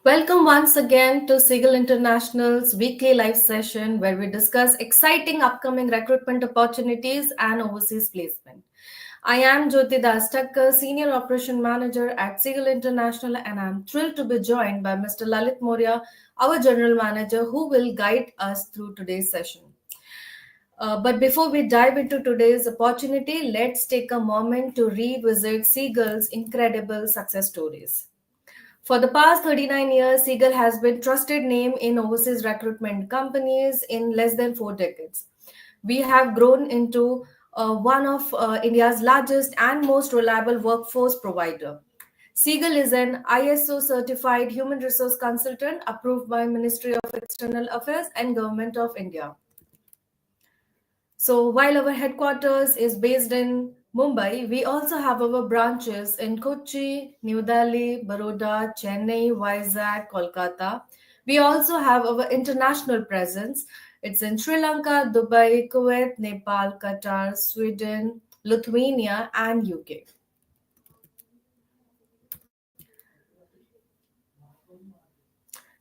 Welcome once again to Seagull International's weekly live session where we discuss exciting upcoming recruitment opportunities and overseas placement. I am Jyoti Das Thakkar, Senior Operation Manager at Seagull International, and I'm thrilled to be joined by Mr. Lalit Moria, our General Manager, who will guide us through today's session. But before we dive into today's opportunity, let's take a moment to revisit Seagull's incredible success stories. For the past 39 years, Seagull has been trusted name in overseas recruitment companies in less than 4 decades. We have grown into one of India's largest and most reliable workforce provider. Seagull is an ISO certified human resource consultant approved by Ministry of External Affairs and Government of India. So while our headquarters is based in Mumbai, we also have our branches in Kochi, New Delhi, Baroda, Chennai, Vizag, Kolkata. We also have our international presence. It's in Sri Lanka, Dubai, Kuwait, Nepal, Qatar, Sweden, Lithuania, and UK.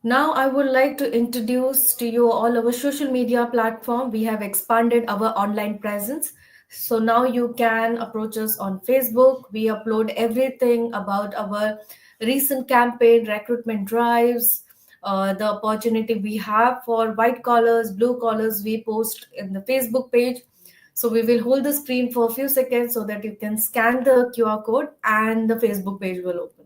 Now, I would like to introduce to you all our social media platform. We have expanded our online presence. So now you can approach us on Facebook. We upload everything about our recent campaign, recruitment drives, the opportunity we have for white collars, blue collars, we post in the Facebook page. So we will hold the screen for a few seconds so that you can scan the QR code and the Facebook page will open.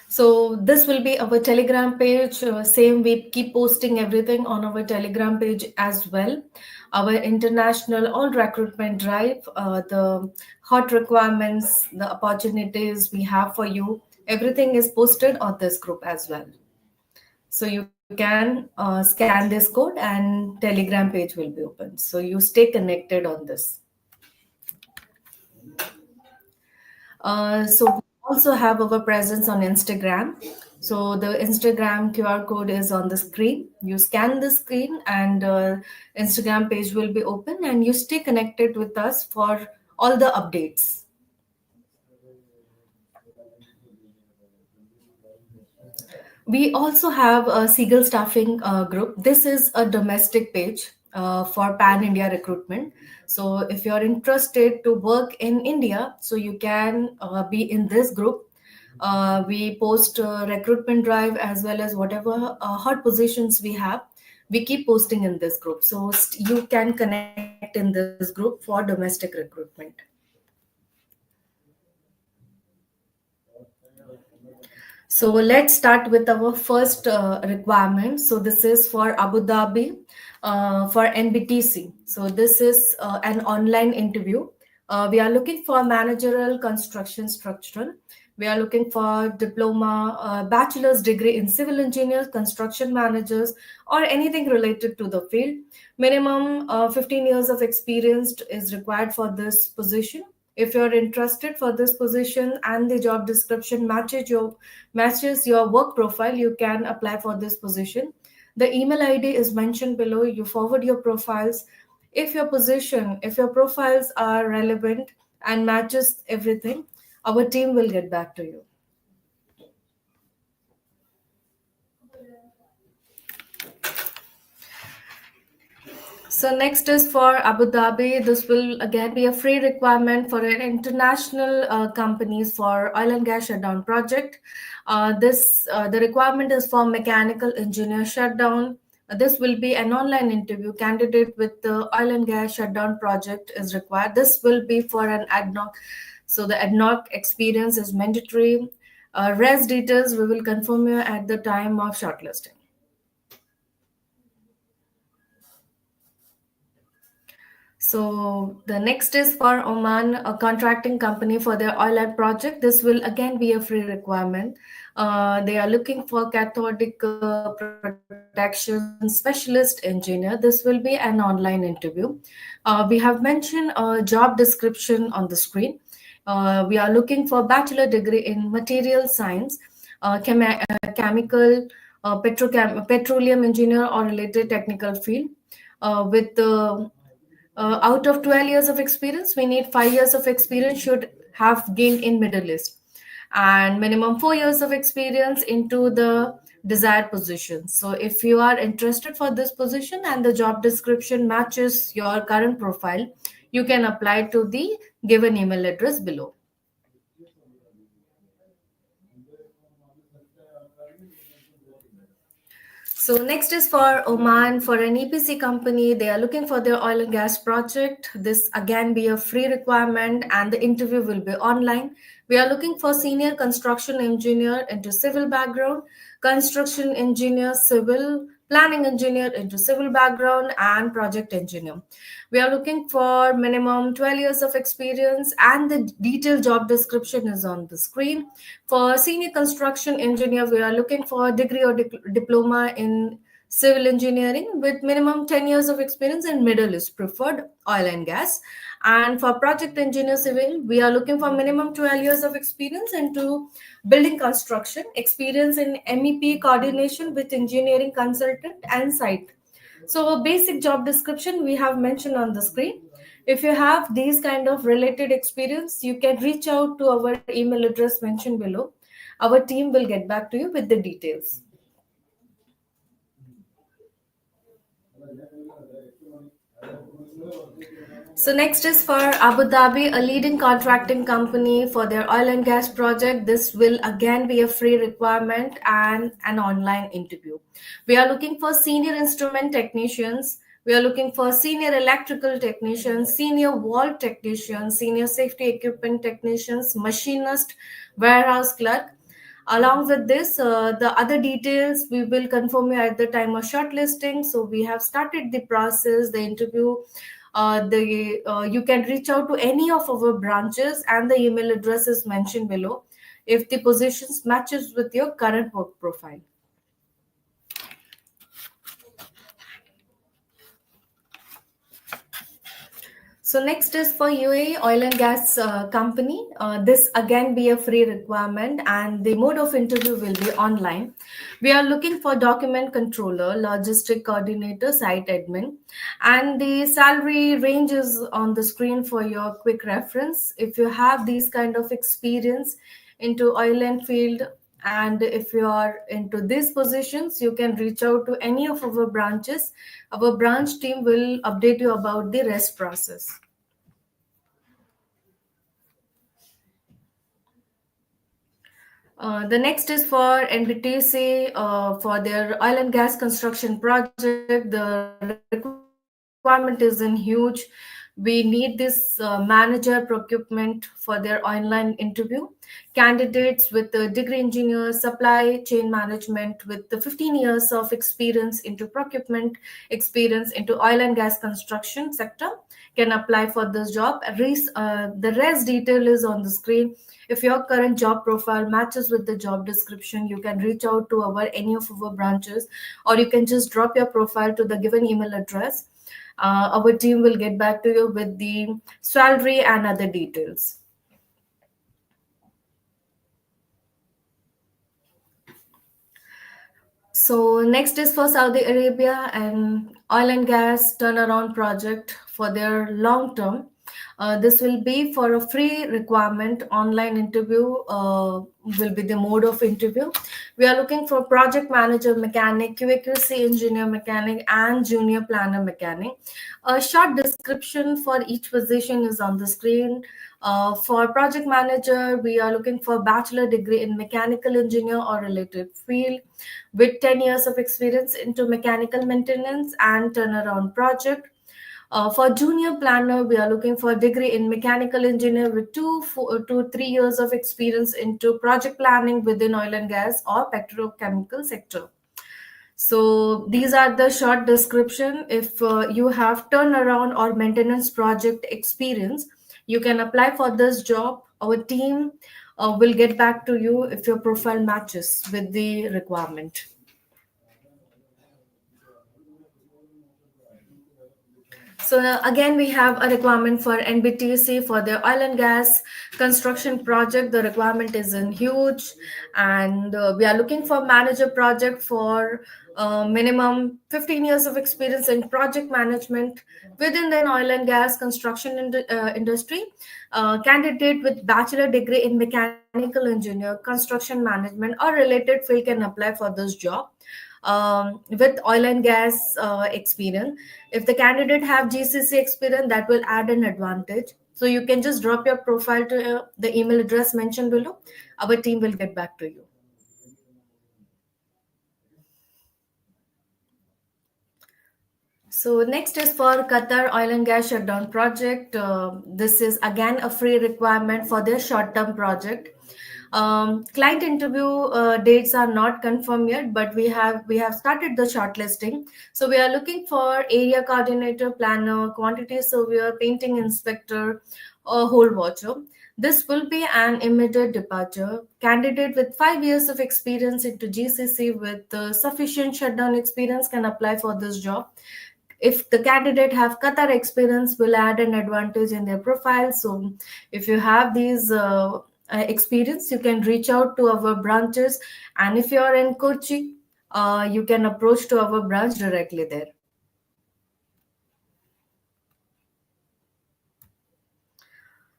So this will be our Telegram page. Same, we keep posting everything on our Telegram page as well. Our international all recruitment drive, the hot requirements, the opportunities we have for you, everything is posted on this group as well. So you can scan this code and Telegram page will be open. So you stay connected on this. So we also have our presence on Instagram. So the Instagram QR code is on the screen. You scan the screen and Instagram page will be open and you stay connected with us for all the updates. We also have a Seagull Staffing Group. This is a domestic page for Pan India recruitment. So if you're interested to work in India, so you can be in this group. We post recruitment drive as well as whatever hot positions we have. We keep posting in this group. So you can connect in this group for domestic recruitment. So let's start with our first requirement. So this is for Abu Dhabi for NBTC. So this is an online interview. We are looking for managerial construction structural. We are looking for diploma, bachelor's degree in civil engineers, construction managers, or anything related to the field. Minimum 15 years of experience is required for this position. If you're interested for this position and the job description matches your work profile, you can apply for this position. The email ID is mentioned below. You forward your profiles. If your profiles are relevant and matches everything, our team will get back to you. So next is for Abu Dhabi. This will again be a free requirement for an international companies for oil and gas shutdown project. The requirement is for mechanical engineer shutdown. This will be an online interview. Candidate with the oil and gas shutdown project is required. This will be for an ADNOC. So the ADNOC experience is mandatory. Res details we will confirm you at the time of shortlisting. So the next is for Oman, a contracting company for their oil and project. This will again be a free requirement. They are looking for cathodic protection specialist engineer. This will be an online interview. We have mentioned a job description on the screen. We are looking for bachelor degree in material science, chemical, petroleum engineer or related technical field with the out of 12 years of experience, we need 5 years of experience should have gained in Middle East, and minimum 4 years of experience into the desired position. So if you are interested for this position and the job description matches your current profile, you can apply to the given email address below. So next is for Oman, for an EPC company. They are looking for their oil and gas project. This again be a free requirement and the interview will be online. We are looking for senior construction engineer into civil background, construction engineer, civil, planning engineer into civil background, and project engineer. We are looking for minimum 12 years of experience, and the detailed job description is on the screen. For senior construction engineer, we are looking for a degree or diploma in civil engineering with minimum 10 years of experience in Middle East, preferred oil and gas. And for project engineer civil, we are looking for minimum 12 years of experience into building construction, experience in MEP coordination with engineering consultant and site. So basic job description we have mentioned on the screen. If you have these kind of related experience, you can reach out to our email address mentioned below. Our team will get back to you with the details. So next is for Abu Dhabi, a leading contracting company for their oil and gas project. This will again be a free requirement and an online interview. We are looking for senior instrument technicians. We are looking for senior electrical technicians, senior wall technicians, senior safety equipment technicians, machinist, warehouse clerk. Along with this, the other details we will confirm you at the time of shortlisting. So we have started the process, the interview. The You can reach out to any of our branches, and the email address is mentioned below if the positions matches with your current work profile. So next is for UAE oil and gas company. This again be a free requirement, and the mode of interview will be online. We are looking for document controller, logistic coordinator, site admin, and the salary range is on the screen for your quick reference. If you have these kind of experience into oil and field, and if you are into these positions, you can reach out to any of our branches. Our branch team will update you about the rest process. The next is for NBTC for their oil and gas construction project. The requirement is in huge. We need this manager procurement for their online interview. Candidates with the degree engineer, supply chain management with the 15 years of experience into procurement, experience into oil and gas construction sector can apply for this job. The rest detail is on the screen. If your current job profile matches with the job description, you can reach out to any of our branches, or you can just drop your profile to the given email address. Our team will get back to you with the salary and other details. So next is for Saudi Arabia, an oil and gas turnaround project for their long term. This will be for a free requirement. Online interview will be the mode of interview. We are looking for project manager mechanic, QAQC engineer mechanic, and junior planner mechanic. A short description for each position is on the screen. For project manager, we are looking for bachelor degree in mechanical engineer or related field with 10 years of experience into mechanical maintenance and turnaround project. For junior planner, we are looking for a degree in mechanical engineer with 2 to 3 years of experience into project planning within oil and gas or petrochemical sector. So these are the short description. If you have turnaround or maintenance project experience, you can apply for this job. Our team will get back to you if your profile matches with the requirement. So again, we have a requirement for NBTC for the oil and gas construction project. The requirement is in huge, and we are looking for manager project for minimum 15 years of experience in project management within the oil and gas construction industry. Candidate with bachelor degree in mechanical engineer, construction management, or related field can apply for this job with oil and gas experience. If the candidate have GCC experience, that will add an advantage. So you can just drop your profile to the email address mentioned below. Our team will get back to you. So next is for Qatar oil and gas shutdown project. This is again a free requirement for their short-term project. Client interview dates are not confirmed yet, but we have started the shortlisting. So we are looking for area coordinator, planner, quantity surveyor, painting inspector, or hole watcher. This will be an immediate departure. Candidate with 5 years of experience into GCC with sufficient shutdown experience can apply for this job. If the candidate have Qatar experience, will add an advantage in their profile. So if you have these experience, you can reach out to our branches, and if you are in Kochi, you can approach to our branch directly there.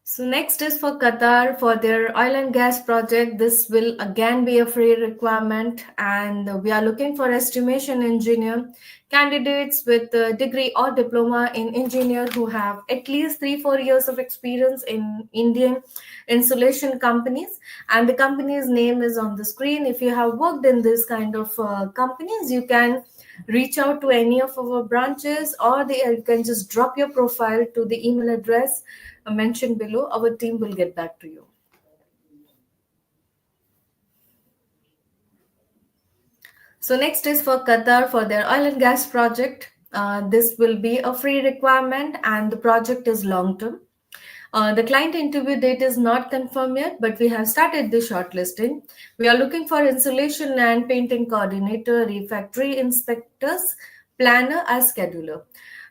So next is for Qatar for their oil and gas project. This will again be a free requirement, and we are looking for estimation engineer candidates with a degree or diploma in engineer who have at least 3-4 years of experience in Indian insulation companies, and the company's name is on the screen. If you have worked in this kind of companies, you can reach out to any of our branches, or you can just drop your profile to the email address mentioned below. Our team will get back to you. So next is for Qatar for their oil and gas project. This will be a free requirement, and the project is long term. The client interview date is not confirmed yet, but we have started the shortlisting. We are looking for insulation and painting coordinator, refractory inspectors, planner as scheduler.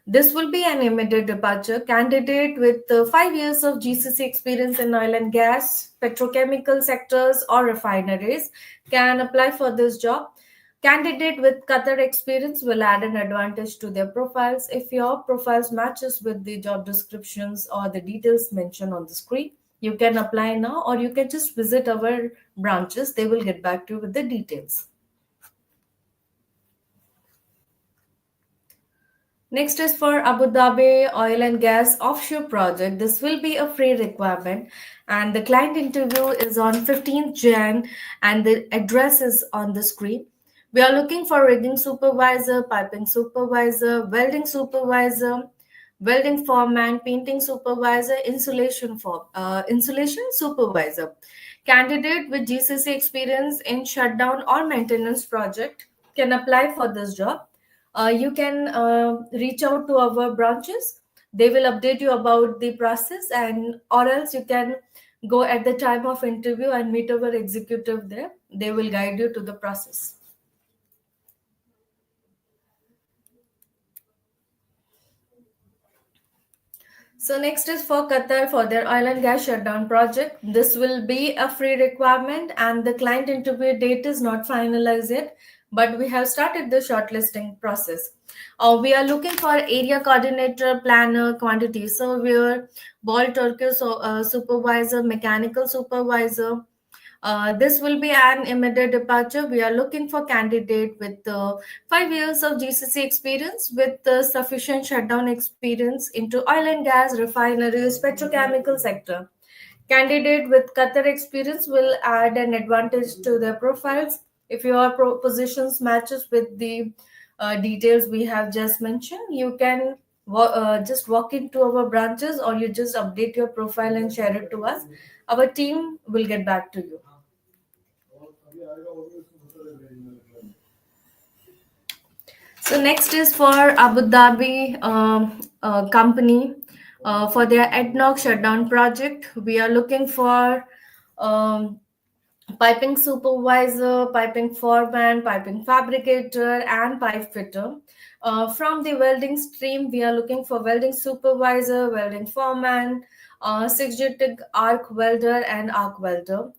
This will be an immediate departure. Candidate with 5 years of GCC experience in oil and gas, petrochemical sectors, or refineries can apply for this job. Candidate with Qatar experience will add an advantage to their profiles. If your profiles matches with the job descriptions or the details mentioned on the screen, you can apply now, or you can just visit our branches. They will get back to you with the details. Next is for Abu Dhabi oil and gas offshore project. This will be a free requirement, and the client interview is on 15th Jan, and the address is on the screen. We are looking for rigging supervisor, piping supervisor, welding supervisor, welding foreman, painting supervisor, insulation supervisor. Candidate with GCC experience in shutdown or maintenance project can apply for this job. You can reach out to our branches. They will update you about the process, and or else you can go at the time of interview and meet our executive there. They will guide you to the process. So next is for Qatar for their oil and gas shutdown project. This will be a free requirement, and the client interview date is not finalized yet, but we have started the shortlisting process. We are looking for area coordinator, planner, quantity surveyor, ball turkey supervisor, mechanical supervisor. This will be an immediate departure. We are looking for candidate with 5 years of GCC experience with sufficient shutdown experience into oil and gas, refineries, petrochemical sector. Candidate with Qatar experience will add an advantage to their profiles. If your positions matches with the details we have just mentioned, you can just walk into our branches, or you just update your profile and share it to us. Our team will get back to you. So next is for Abu Dhabi company for their ADNOC shutdown project. We are looking for piping supervisor, piping foreman, piping fabricator, and pipe fitter. From the welding stream, we are looking for welding supervisor, welding foreman, 6G arc welder, and arc welder.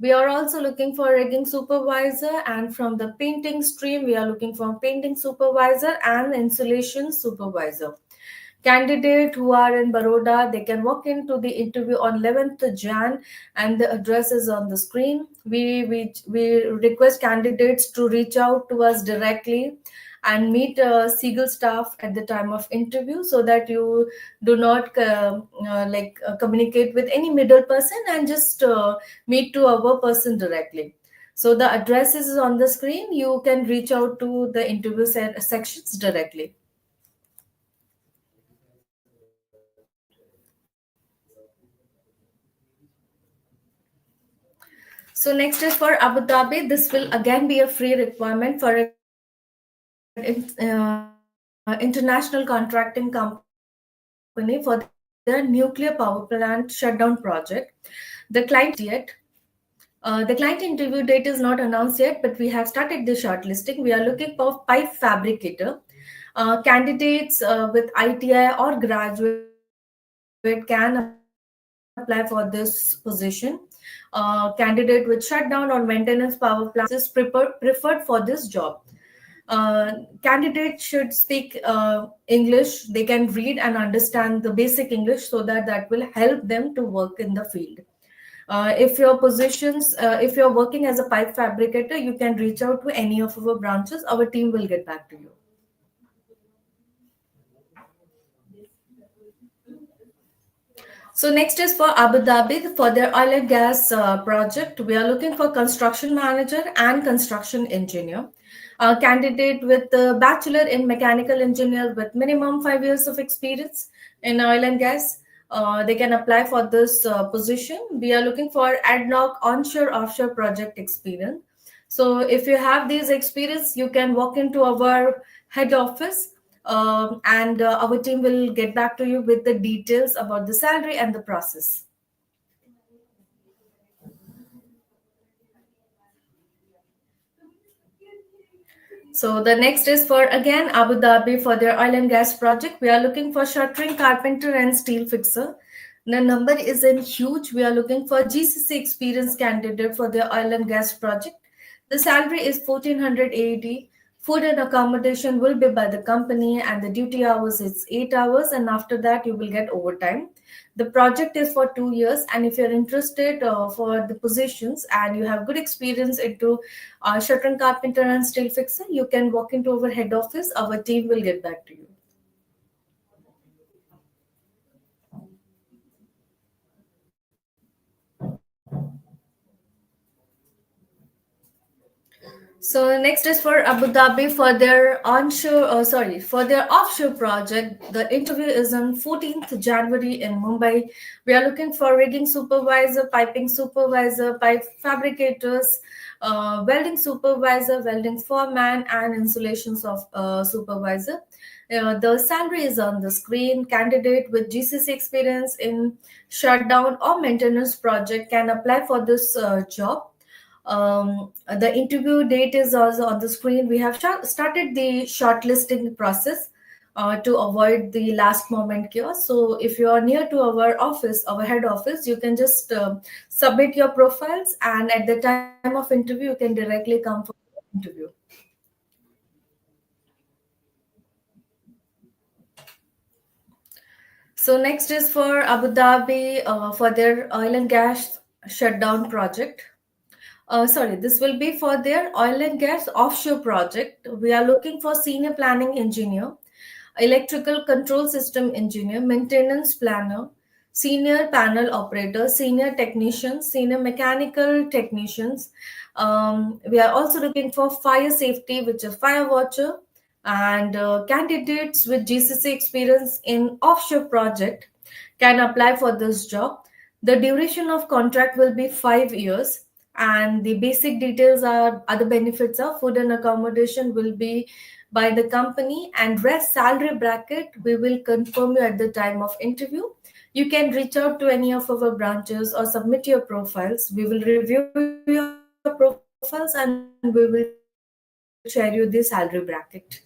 We are also looking for rigging supervisor, and from the painting stream, we are looking for painting supervisor and insulation supervisor. Candidate who are in Baroda, they can walk into the interview on 11th Jan, and the address is on the screen. We request candidates to reach out to us directly and meet Seagull staff at the time of interview, so that you do not communicate with any middle person, and just meet to our person directly. So the address is on the screen. You can reach out to the interview sections directly. So next is for Abu Dhabi. This will again be a free requirement for an international contracting company for their nuclear power plant shutdown project. The client yet. The client interview date is not announced yet, but we have started the shortlisting. We are looking for pipe fabricator. Candidates with ITI or graduate can apply for this position. Candidate with shutdown or maintenance power plants is preferred for this job. Candidates should speak English. They can read and understand the basic English, so that will help them to work in the field. If you're working as a pipe fabricator, you can reach out to any of our branches. Our team will get back to you. So next is for Abu Dhabi for their oil and gas project. We are looking for construction manager and construction engineer. A candidate with a bachelor in mechanical engineer with minimum 5 years of experience in oil and gas. They can apply for this position. We are looking for ad hoc onshore offshore project experience. So if you have these experience, you can walk into our head office, and our team will get back to you with the details about the salary and the process. So the next is for again Abu Dhabi for their oil and gas project. We are looking for shuttering carpenter and steel fixer. The number isn't huge. We are looking for GCC experienced candidate for their oil and gas project. The salary is 1480. Food and accommodation will be by the company, and the duty hours is 8 hours, and after that you will get overtime. The project is for 2 years, and if you're interested for the positions and you have good experience into shuttering carpenter and steel fixer, you can walk into our head office. Our team will get back to you. So next is for Abu Dhabi for their for their offshore project. The interview is on 14th January in Mumbai. We are looking for rigging supervisor, piping supervisor, pipe fabricators, welding supervisor, welding foreman, and installations of supervisor. The salary is on the screen. Candidate with GCC experience in shutdown or maintenance project can apply for this job. The interview date is also on the screen. We have started the shortlisting process to avoid the last moment chaos. So if you are near to our office, our head office, you can just submit your profiles, and at the time of interview, you can directly come for the interview. So next is for Abu Dhabi for their oil and gas shutdown project. This will be for their oil and gas offshore project. We are looking for senior planning engineer, electrical control system engineer, maintenance planner, senior panel operator, senior technicians, senior mechanical technicians. We are also looking for fire safety, which is fire watcher, and candidates with GCC experience in offshore project can apply for this job. The duration of contract will be 5 years, and the basic details are other benefits are food and accommodation will be by the company, and rest salary bracket we will confirm you at the time of interview. You can reach out to any of our branches or submit your profiles. We will review your profile profiles and we will share you the salary bracket.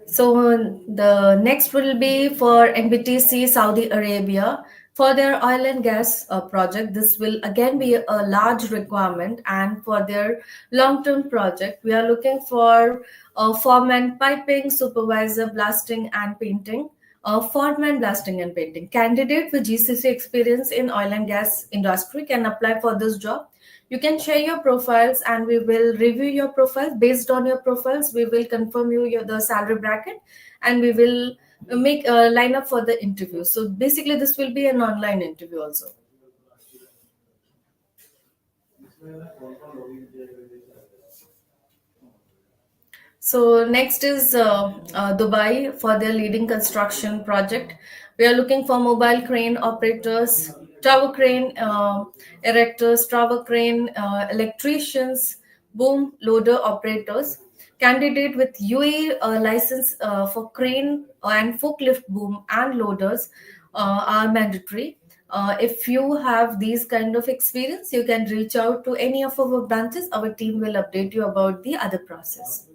So the next will be for NBTC Saudi Arabia for their oil and gas project. This will again be a large requirement, and for their long-term project, we are looking for foreman piping, supervisor blasting and painting. Foreman blasting and painting. Candidate with GCC experience in oil and gas industry can apply for this job. You can share your profiles and we will review your profiles. Based on your profiles, we will confirm the salary bracket, and we will make a lineup for the interview. So basically this will be an online interview also. So next is Dubai for their leading construction project. We are looking for mobile crane operators, tower crane erectors, tower crane electricians, boom loader operators. Candidate with UAE license for crane and forklift boom and loaders are mandatory. If you have these kind of experience, you can reach out to any of our branches. Our team will update you about the other process.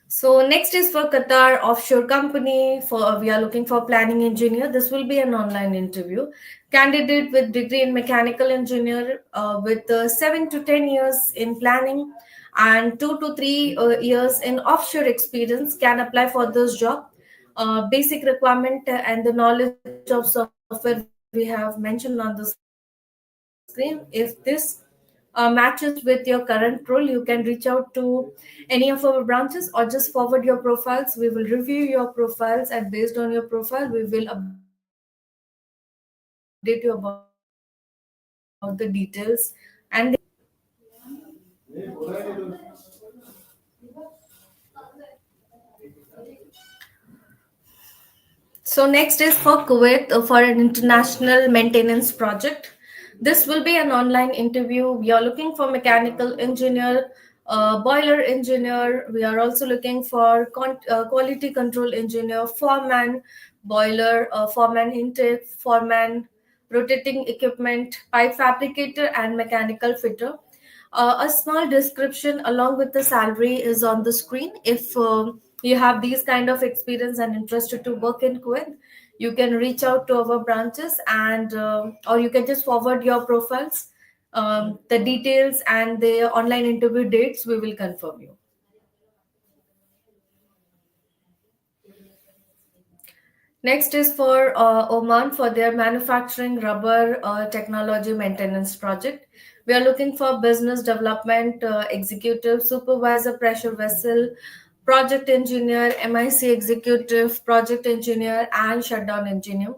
So next is for Qatar offshore company. For we are looking for planning engineer. This will be an online interview. Candidate with degree in mechanical engineer with 7 to 10 years in planning and 2 to 3 years in offshore experience can apply for this job. Basic requirement and the knowledge of software we have mentioned on the screen. If this matches with your current role, you can reach out to any of our branches or just forward your profiles. We will review your profiles, and based on your profile, we will update you about the details and the interview. So next is for Kuwait for an international maintenance project. This will be an online interview. We are looking for mechanical engineer, boiler engineer. We are also looking for quality control engineer, foreman, boiler, foreman intake, foreman, rotating equipment, pipe fabricator, and mechanical fitter. A small description along with the salary is on the screen. If you have these kind of experience and interested to work in Kuwait, you can reach out to our branches, and or you can just forward your profiles, the details and the online interview dates. We will confirm you. Next is for Oman for their manufacturing rubber technology maintenance project. We are looking for business development executive, supervisor, pressure vessel, project engineer, MIC executive, project engineer, and shutdown engineer.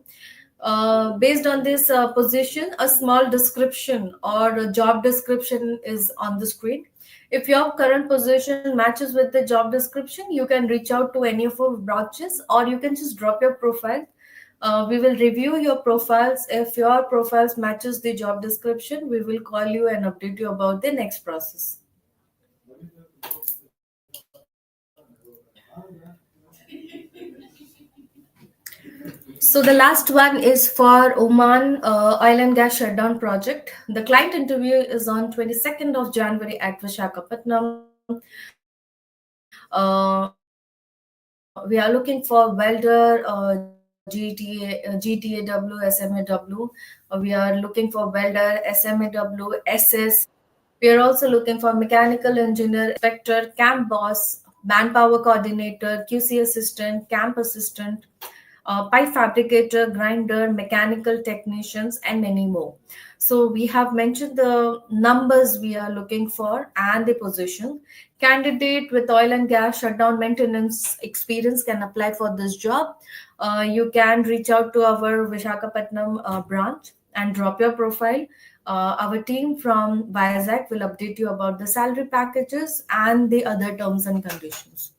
Based on this position, a small description or a job description is on the screen. If your current position matches with the job description, you can reach out to any of our branches or you can just drop your profile. We will review your profiles. If your profiles matches the job description, we will call you and update you about the next process. So the last one is for Oman oil and gas shutdown project. The client interview is on 22nd of January at Vishakhapatnam. We are looking for welder, GTAW, SMAW. We are looking for welder, SMAW, SS. We are also looking for mechanical engineer, inspector, camp boss, manpower coordinator, QC assistant, camp assistant, pipe fabricator, grinder, mechanical technicians, and many more. So we have mentioned the numbers we are looking for and the position. Candidate with oil and gas shutdown maintenance experience can apply for this job. You can reach out to our Vishakhapatnam branch and drop your profile. Our team from Biazac will update you about the salary packages and the other terms and conditions.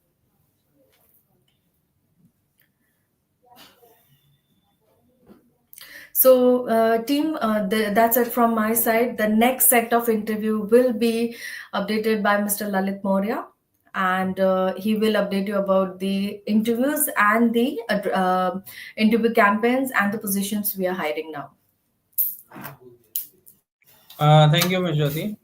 So, team, that's it from my side. The next set of interview will be updated by Mr. Lalit Maurya, and he will update you about the interviews and the interview campaigns and the positions we are hiring now. Thank you, Ms. Jyoti.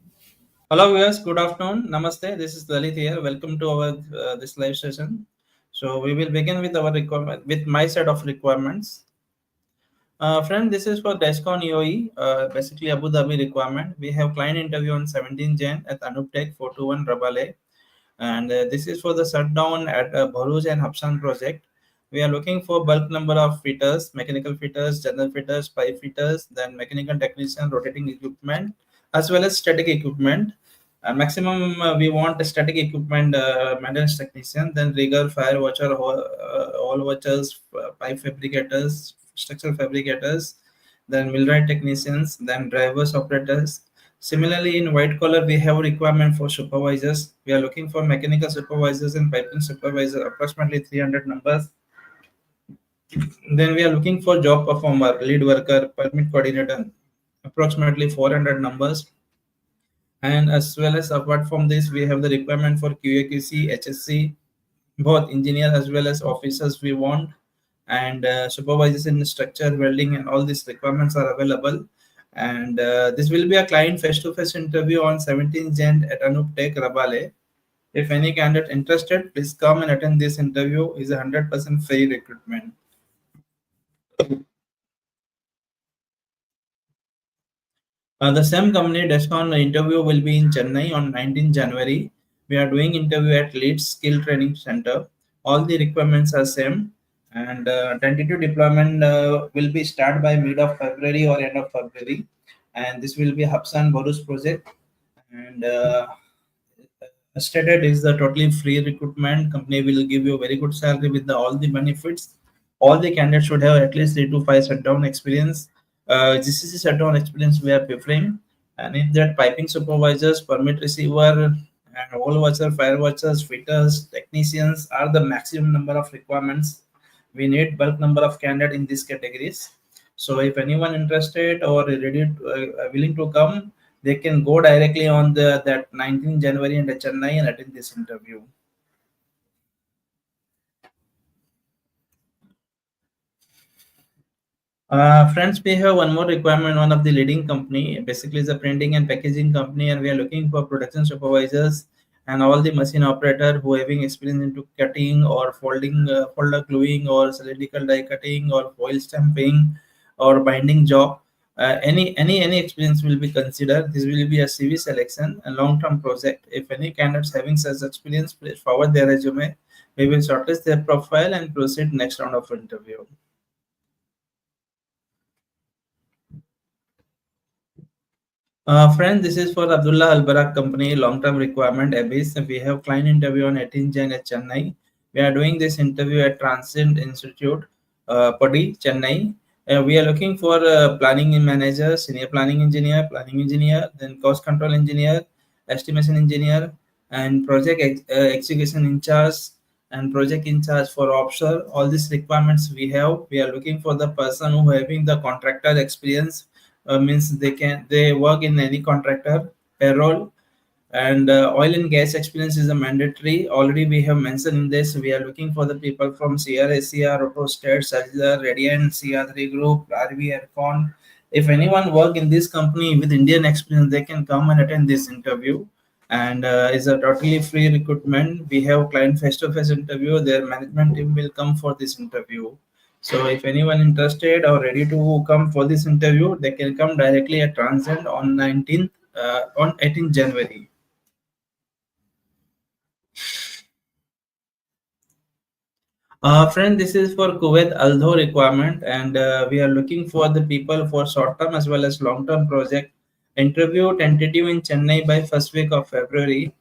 Hello, viewers. Good afternoon. Namaste. This is Lalit here. Welcome to our this live session. So we will begin with our requirement with my set of requirements. Friend, this is for Descon EOE, basically Abu Dhabi requirement. We have client interview on 17 Jan at Anup Tech 421 Rabale. And this is for the shutdown at Bharuch and Hapsan project. We are looking for bulk number of fitters, mechanical fitters, general fitters, pipe fitters, then mechanical technician, rotating equipment, as well as static equipment. Maximum we want a static equipment maintenance technician, then rigger, fire watcher, all watchers, pipe fabricators, structural fabricators, then millwright technicians, then drivers, operators. Similarly, in white collar, we have requirement for supervisors. We are looking for mechanical supervisors and piping supervisor, approximately 300 numbers. Then we are looking for job performer, lead worker, permit coordinator, approximately 400 numbers. And as well as apart from this, we have the requirement for QAQC, HSC, both engineer as well as officers we want, and supervisors in structure, welding, and all these requirements are available. And this will be a client face-to-face interview on 17th Jan at Anup Tech, Rabale. If any candidate interested, please come and attend this interview. Is a 100% free recruitment. The same company Descon interview will be in Chennai on 19 January. We are doing interview at Leeds Skill Training Center. All the requirements are same, and tentative deployment will be start by mid of February or end of February. And this will be Hapsan Borus project. And stated is the totally free recruitment. Company will give you very good salary with all the benefits. All the candidates should have at least 3 to 5 shutdown experience. GCC shutdown experience we are preferring, and if that piping supervisors, permit receiver, and all watcher, fire watchers, fitters, technicians are the maximum number of requirements. We need bulk number of candidates in these categories. So if anyone interested or ready willing to come, they can go directly on the that 19th January in Chennai and attend this interview. Friends, we have one more requirement. One of the leading company, basically is a printing and packaging company, and we are looking for production supervisors and all the machine operator who having experience into cutting or folding, folder gluing or cylindrical die cutting or foil stamping or binding job. Any experience will be considered. This will be a CV selection, a long-term project. If any candidates having such experience, please forward their resume. We will shortlist their profile and proceed next round of interview. Friend, this is for Abdullah Al Barak Company, long-term requirement ABIS. We have client interview on 18 Jan at Chennai. We are doing this interview at Transient Institute, Padi, Chennai. We are looking for planning manager, senior planning engineer, then cost control engineer, estimation engineer, and project execution in charge and project in charge for offshore. All these requirements we have. We are looking for the person who having the contractor experience, means they work in any contractor payroll, and oil and gas experience is a mandatory. Already we have mentioned in this. We are looking for the people from CRACR, Autostate, Sajda, Radiant, CR3 Group, RV Aircon. If anyone work in this company with Indian experience, they can come and attend this interview. And it's a totally free recruitment. We have client face-to-face interview. Their management team will come for this interview. So if anyone interested or ready to come for this interview, they can come directly at Transcend on 19th, on 18th January. Friend, this is for Kuwait Aldo requirement, and we are looking for the people for short-term as well as long-term project. Interview tentative in Chennai by first week of February,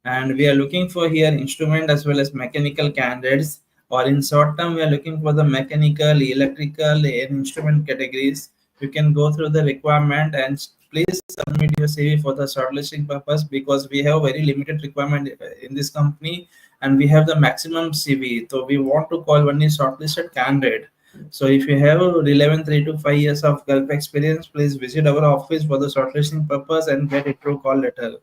and we are looking for here instrument as well as mechanical candidates. Or in short term, we are looking for the mechanical, electrical, and instrument categories. You can go through the requirement and please submit your CV for the shortlisting purpose, because we have very limited requirement in this company and we have the maximum CV. So we want to call only shortlisted candidate. So if you have relevant 3 to 5 years of Gulf experience, please visit our office for the shortlisting purpose and get it through call letter.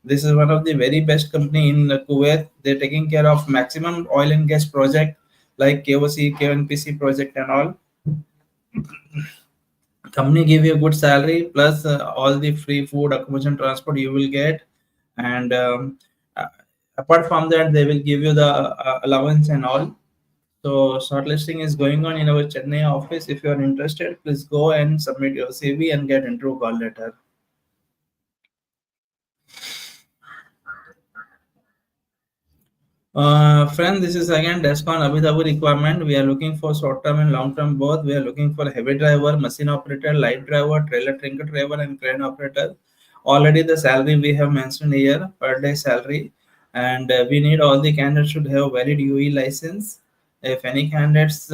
This is one of the very best company in Kuwait. They're taking care of maximum oil and gas project like KOC, KNPC project and all. Company give you a good salary plus all the free food, accommodation, transport you will get, and uh, apart from that, they will give you the allowance and all. So shortlisting is going on in our Chennai office. If you are interested, please go and submit your CV and get interview call letter. Friend, this is again Descon Abu Dhabi requirement. We are looking for short term and long term both. We are looking for heavy driver, machine operator, light driver, trailer tanker driver, and crane operator. Already the salary we have mentioned here per day salary, and we need all the candidates should have valid UE license. If any candidates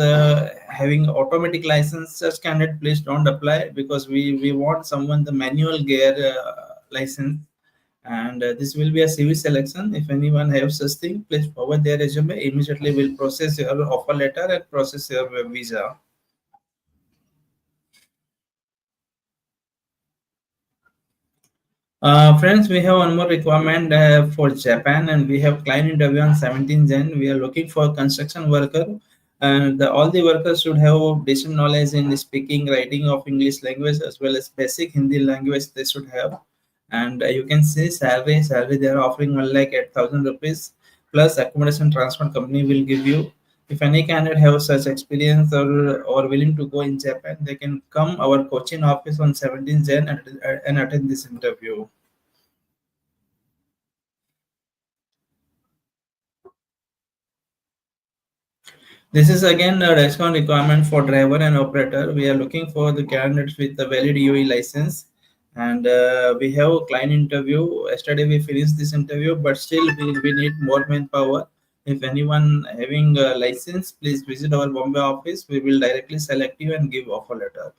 having automatic license, such candidate please don't apply because we want someone the manual gear license, and this will be a CV selection. If anyone have such thing, please forward their resume. Immediately will process your offer letter and process your visa. Friends, we have one more requirement for Japan, and we have client interview on 17 Jan. We are looking for construction worker, and all the workers should have decent knowledge in speaking, writing of English language as well as basic Hindi language. They should have, and you can see salary they are offering 1,08,000 rupees plus accommodation transport company will give you. If any candidate have such experience or willing to go in Japan, they can come our coaching office on 17 Jan and attend this interview. This is again a restaurant requirement for driver and operator. We are looking for the candidates with a valid UE license, and we have a client interview. Yesterday we finished this interview, but still we need more manpower. If anyone having a license, please visit our Bombay office. We will directly select you and give offer letter.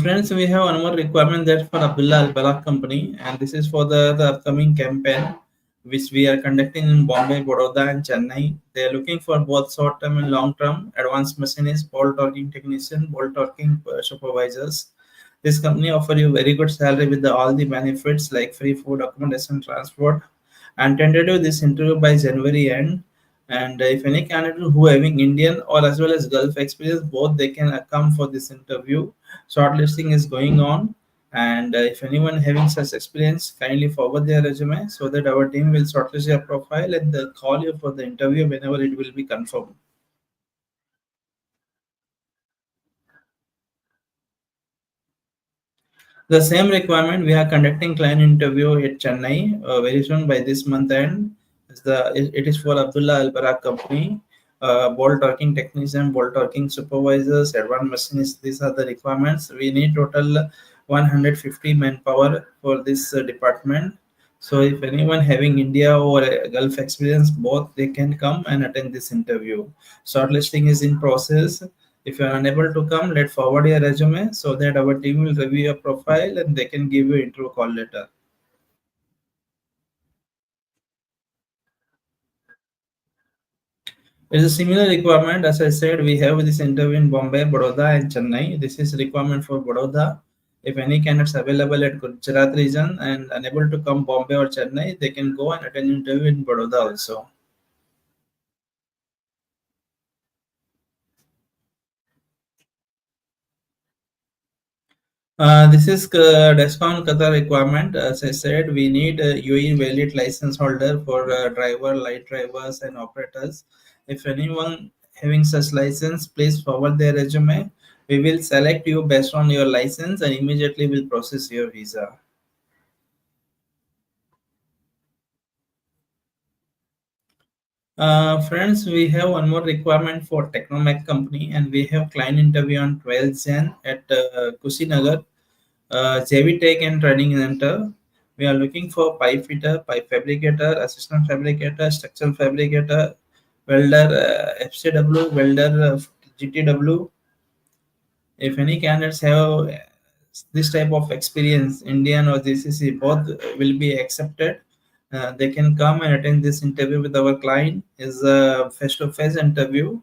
Friends, we have one more requirement that's for Abdullah Al Balagh company, and this is for the upcoming campaign which we are conducting in Bombay, Baroda, and Chennai. They are looking for both short term and long term advanced machinists, ball torquing technician, ball torquing supervisors. This company offer you very good salary with all the benefits like free food, accommodation, transport, and tentative this interview by January end. And if any candidate who having Indian or as well as Gulf experience, both they can come for this interview. Shortlisting is going on, and if anyone having such experience, kindly forward their resume so that our team will shortlist your profile and they'll call you for the interview whenever it will be confirmed. The same requirement, we are conducting client interview at Chennai very soon by this month end. It is for Abdullah Al Barak company. Ball torquing technician, ball torquing supervisors, advanced machinists. These are the requirements. We need total 150 manpower for this department. So if anyone having India or Gulf experience, both they can come and attend this interview. Shortlisting is in process. If you are unable to come, let forward your resume so that our team will review your profile and they can give you interview call later. It's a similar requirement. As I said, we have this interview in Bombay, Baroda, and Chennai. This is requirement for Baroda. If any candidates available at Gujarat region and unable to come Bombay or Chennai, they can go and attend interview in Baroda also. This is DESCON Qatar requirement. As I said, we need a UE valid license holder for driver, light drivers, and operators. If anyone having such license, please forward their resume. We will select you based on your license and immediately will process your visa. Friends, we have one more requirement for Technomac company, and we have client interview on 12th Jan at Kushinagar. JV Tech and Training Center. We are looking for pipe fitter, pipe fabricator, assistant fabricator, structural fabricator, welder, FCW, welder, GTW. If any candidates have this type of experience, Indian or GCC, both will be accepted. they can come and attend this interview with our client. Is a face-to-face interview.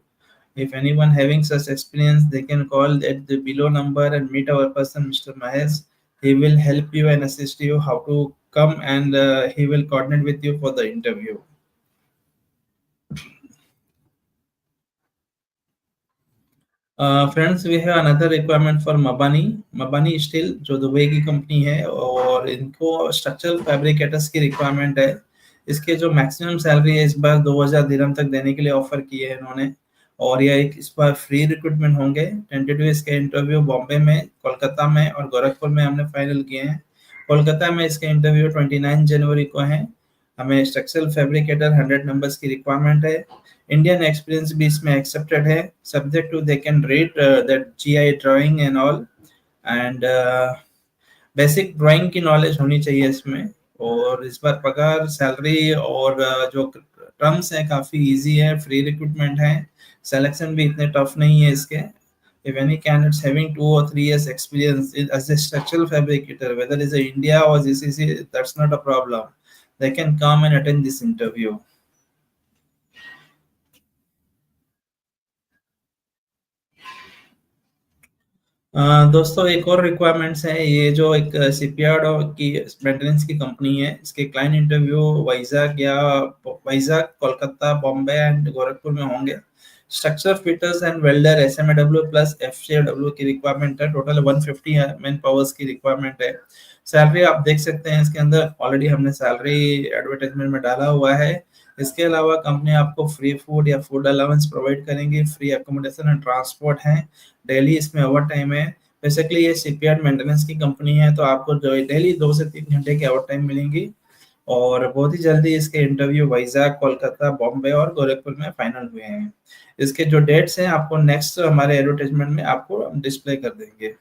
If anyone having such experience, they can call at the below number and meet our person, Mr. Mahesh. He will help you and assist you how to come, and he will coordinate with you for the interview. Friends, we have another requirement for Mabani. Mabani steel जो Dubai की company है, और इनको structural fabricators की requirement है। इसके जो maximum salary है इस बार 2000 दिरहम तक देने के लिए ऑफर की है इन्होंने, और यह एक इस बार फ्री रिक्रूटमेंट होंगे। टेंटेटिव इसके इंटरव्यू बॉम्बे में, कोलकाता में और गोरखपुर में हमने फाइनल किए हैं। कोलकाता में इसका इंटरव्यू 29 जनवरी को है। हमें स्ट्रक्चरल फैब्रिकेटर 100 नंबर्स की रिक्वायरमेंट है। इंडियन एक्सपीरियंस भी इसमें एक्सेप्टेड है, subject to they can read that GI drawing and all, and basic drawing की नॉलेज होनी चाहिए इसमें। और इस बार पगार, सैलरी और जो टर्म्स है काफ़ी इजी है, फ्री रिक्रूटमेंट है, सिलेक्शन भी इतने टफ नहीं है इसके। If any candidates having 2 or 3 years experience as a structural fabricator, whether it's in India or GCC, that's not a problem. They can come and attend this interview. दोस्तों, एक और requirements है। ये जो एक शिपयार्ड की मेंटेनेंस की company है, इसके client interview Vizag, Kolkata, Bombay and Gorakhpur में होंगे। Structure fitters and welder SMAW plus FCAW की रिक्वायरमेंट है। टोटल 150 मैन पावर्स की रिक्वायरमेंट है। सैलरी आप देख सकते हैं इसके अंदर, ऑलरेडी हमने सैलरी एडवर्टाइजमेंट में डाला हुआ है। इसके अलावा कंपनी आपको फ्री फूड या फूड अलाउंस प्रोवाइड करेंगी, फ्री एकोमोडेशन एंड ट्रांसपोर्ट है। डेली इसमें ओवर टाइम है। बेसिकली ये शिपयार्ड मेंटेनेंस की कंपनी है, तो आपको जो डेली 2 से 3 घंटे की ओवर टाइम मिलेंगी। और बहुत ही जल्दी इसके इंटरव्यू वाइजाग, कोलकाता, बॉम्बे और गोरखपुर में फाइनल हुए हैं। इसके जो डेट्स हैं आपको नेक्स्ट हमारे एडवर्टाइजमेंट में आपको डिस्प्ले कर देंगे।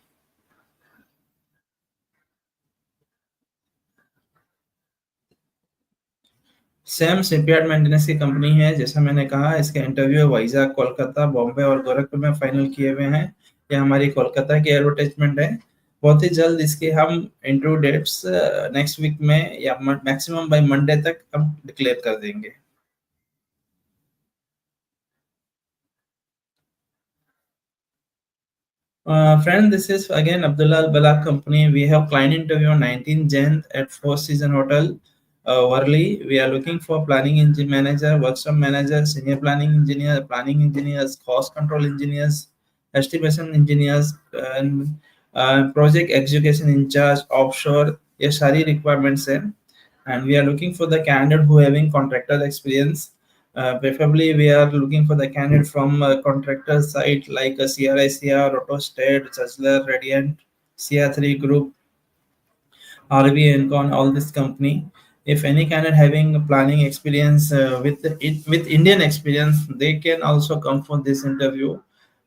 सेम शिपयार्ड मेंटेनेंस की कंपनी है, जैसा मैंने कहा। इसके इंटरव्यू वाइजाग, कोलकाता, बॉम्बे और गोरखपुर में फाइनल किए हुए हैं। ये हमारी कोलकाता की एडवर्टाइजमेंट है। बहुत ही जल्द इसके हम इंटरव्यू डेट्स नेक्स्ट वीक में या मैक्सिमम बाय मंडे तक हम डिक्लेयर कर देंगे। Friend, this is again Abdullah Al Balagh company. We have client interview on 19th Jan at Four Season Hotel, Worli. We are looking for planning engine manager, workshop manager, senior planning engineers, cost control engineers, estimation engineers, and project execution in charge, offshore. ये सारी requirements है, and we are looking for the candidate who having contractor experience. Preferably, we are looking for the candidate from contractor side like a CRICR, Rotostate, Chesler, Radiant, CR3 Group, RV, Encon, all this company. If any candidate having planning experience with Indian experience, they can also come for this interview.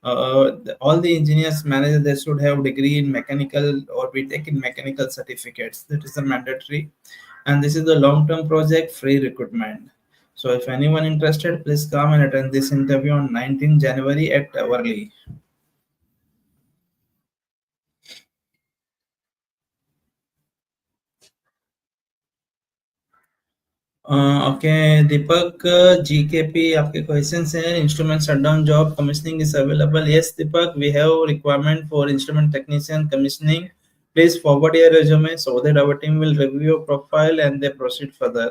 All the engineers manager, they should have degree in mechanical or BTech in mechanical certificates. That is a mandatory, and this is the long-term project, free recruitment. So if anyone interested, please come and attend this interview on 19 January at Worli. Okay Deepak, GKP आपके questions हैं। Instrument shutdown job commissioning is available. Yes Deepak, we have requirement for instrument technician commissioning. Please forward your resume so that our team will review your profile and they proceed further.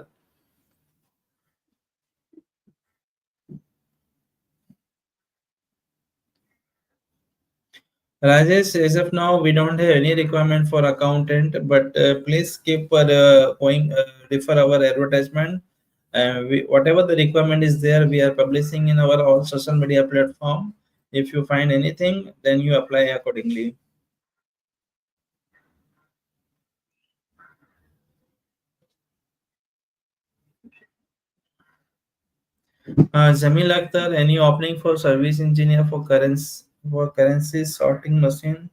Rajesh, as of now, we don't have any requirement for accountant, but please keep refer our advertisement. Whatever the requirement is there, we are publishing in our all social media platform. If you find anything, then you apply accordingly. Jamil Akhtar, any opening for service engineer for currency sorting machine?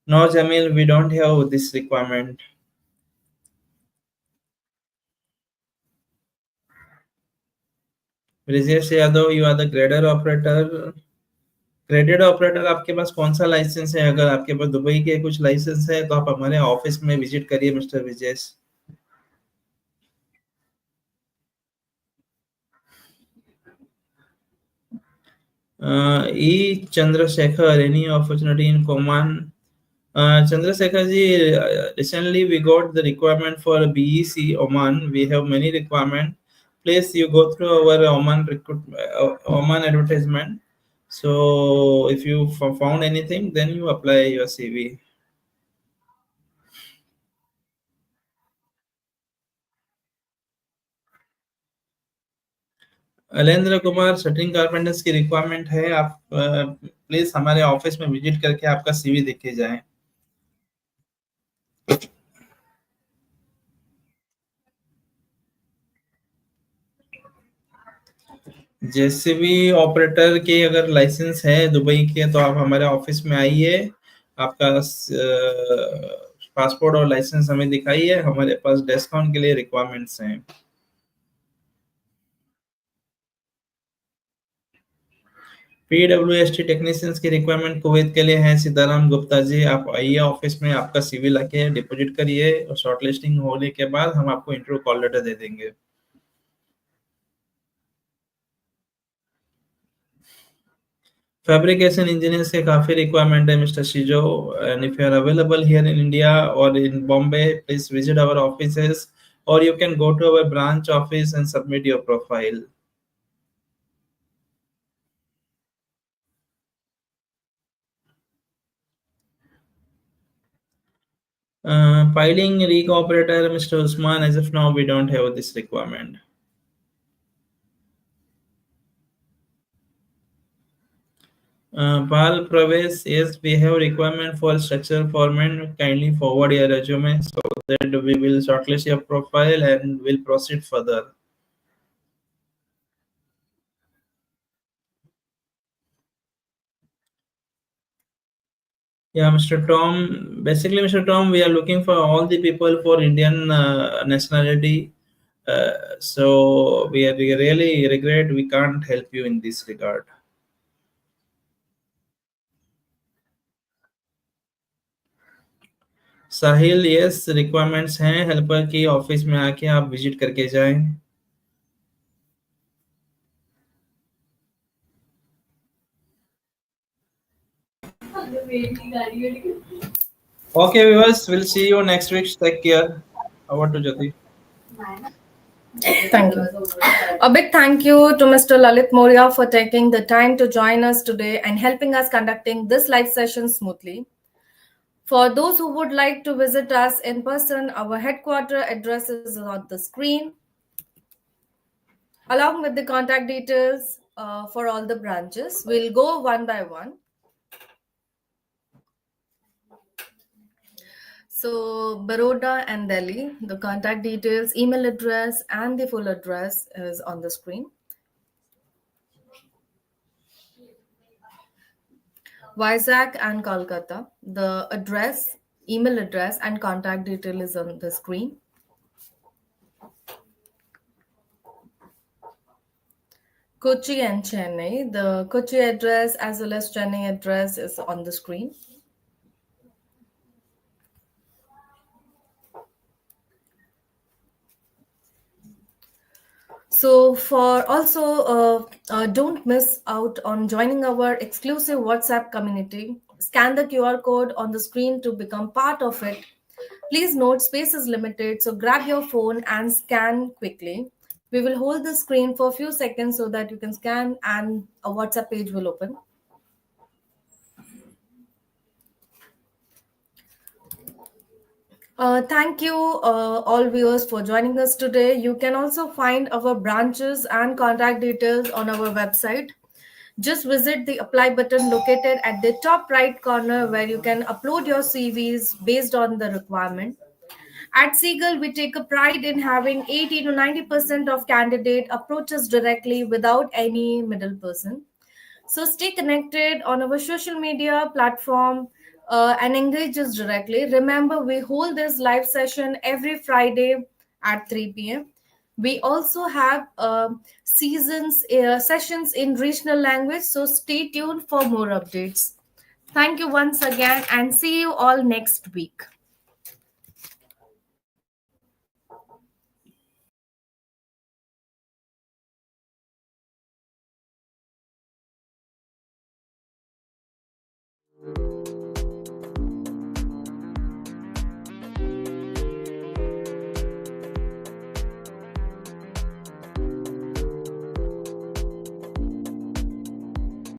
No, Jamil, we don't have this requirement. Brijesh Yadav, you are the grader operator. Credit operator आपके पास कौन सा licence है? अगर आपके पास Dubai के कुछ licence है तो आप हमारे ऑफिस में विजिट करिए mister Vijesh. E. Chandrasekhar, any opportunity in Command? Chandrasekhar ji, recently we got the requirement for BEC Oman. We have many requirement. Please, you go through our Oman advertisement. So if you found anything, then you apply your CV. Alendra Kumar, shuttering carpenters की requirement है। आप please हमारे office में visit करके आपका CV देखे जाएं। JCB operator के अगर लाइसेंस है दुबई के तो आप हमारे ऑफिस में आइए, आपका पासपोर्ट और लाइसेंस हमें दिखाइए, हमारे पास डिस्काउंट के लिए रिक्वायरमेंट्स हैं। पीडब्ल्यूएसटी टेक्नीशियंस की रिक्वायरमेंट कुवैत के लिए है। सीताराम गुप्ता जी, आप आइए ऑफिस में, आपका सीवी लाके डिपॉजिट करिए और शॉर्टलिस्टिंग होने के बाद हम आपको इंटरव्यू कॉल लेटर दे देंगे। Fabrication engineers के काफी requirement है Mr. Shijo, and if you are available here in India or in Bombay, please visit our offices or you can go to our branch office and submit your profile. Piling rig operator Mr. Usman, as of now we don't have this requirement. Pal Pravesh, yes, we have requirement for structural foreman. Kindly forward your resume so that we will shortlist your profile and will proceed further. Yeah, Mr. Tom. Basically, Mr. Tom, we are looking for all the people for Indian nationality. So we really regret we can't help you in this regard. Sahil, yes requirements हैं helper की, office में आके आप visit करके जाएं। Okay, viewers, we'll see you next week. Take care. Over to Jyoti. Thank you. A big thank you to Mr. Lalit Moria for taking the time to join us today and helping us conducting this live session smoothly. For those who would like to visit us in person, our headquarter address is on the screen, along with the contact details for all the branches. We'll go one by one. So Baroda and Delhi, the contact details, email address, and the full address is on the screen. Vizag and Kolkata, the address, email address, and contact detail is on the screen. Kochi and Chennai, the Kochi address as well as Chennai address is on the screen. So for also, don't miss out on joining our exclusive WhatsApp community. Scan the QR code on the screen to become part of it. Please note space is limited, so grab your phone and scan quickly. We will hold the screen for a few seconds so that you can scan and a WhatsApp page will open. Thank you, all viewers, for joining us today. You can also find our branches and contact details on our website. Just visit the apply button located at the top right corner where you can upload your CVs based on the requirement. At Seagull, we take a pride in having 80 to 90% of candidate approach us directly without any middle person. So stay connected on our social media platform and engage us directly. Remember, we hold this live session every Friday at 3 p.m. We also have sessions in regional language, so stay tuned for more updates. Thank you once again and see you all next week.